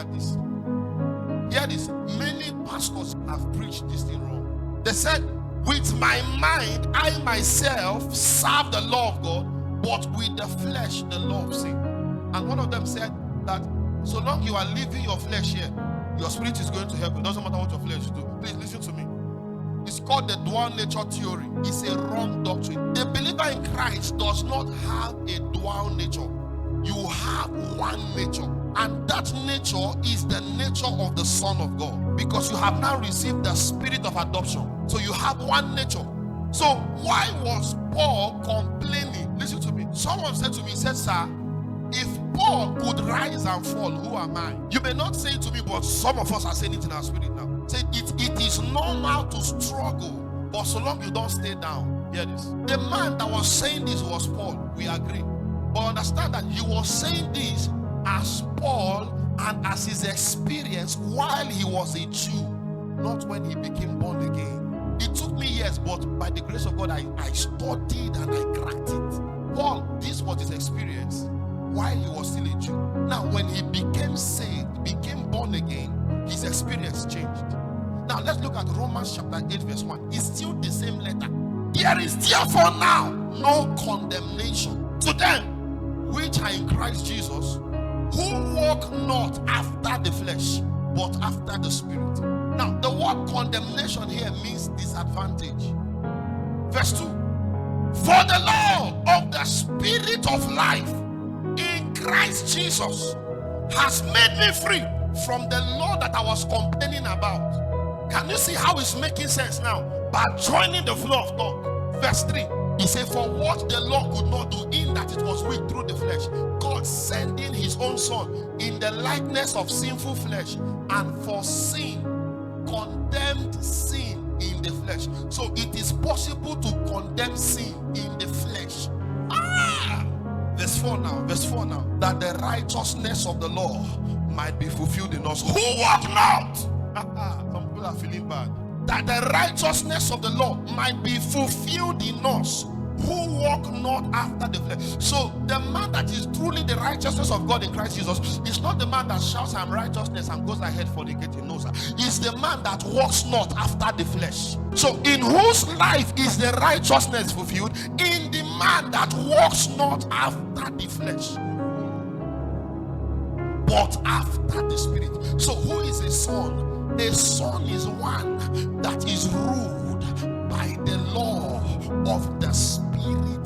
at this. Hear this. Many pastors have preached this thing wrong. They said, with my mind, I myself serve the law of God, but with the flesh, the law of sin. And one of them said that so long you are living your flesh here, your spirit is going to help. It doesn't matter what your flesh do. Please listen to me. It's called the dual nature theory. It's a wrong doctrine. The believer in Christ does not have a dual nature. You have one nature. And that nature is the nature of the Son of God. Because you have now received the spirit of adoption. So you have one nature. So why was Paul complaining? Listen to me. Someone said to me, said, sir, if Paul could rise and fall, who am I? You may not say it to me, but some of us are saying it in our spirit now. Say it is normal to struggle, but so long you don't stay down. Hear this. The man that was saying this was Paul. We agree. But understand that he was saying this as Paul and as his experience while he was a Jew, not when he became born again. It took me years, but by the grace of God, I studied and I cracked it. Paul, this was his experience while he was still a Jew. Now, when he became saved, became born again, his experience changed. Now, let's look at Romans chapter 8, verse 1. It's still the same letter. There is therefore now no condemnation to them which are in Christ Jesus, who walk not after the flesh, but after the Spirit. Now, the word condemnation here means disadvantage. Verse 2. For the law of the Spirit of life in Christ Jesus has made me free from the law that I was complaining about. Can you see how it's making sense now? By joining the flow of God. Verse 3. He said, for what the law could not do, in that it was weak through the flesh, God sending his own son in the likeness of sinful flesh, and for sin, condemned sin in the flesh. So it is possible to condemn sin in the flesh. Verse 4 now. That the righteousness of the law might be fulfilled in us, who walk not. Some people are feeling bad. That the righteousness of the law might be fulfilled in us, who walk not after the flesh. So the man that is truly the righteousness of God in Christ Jesus is not the man that shouts I'm righteousness and goes ahead fornicating. No, sir. It's the man that walks not after the flesh. So in whose life is the righteousness fulfilled? In the man that walks not after the flesh, but after the Spirit. So who is a son? A son is one that is ruled by the law of the Spirit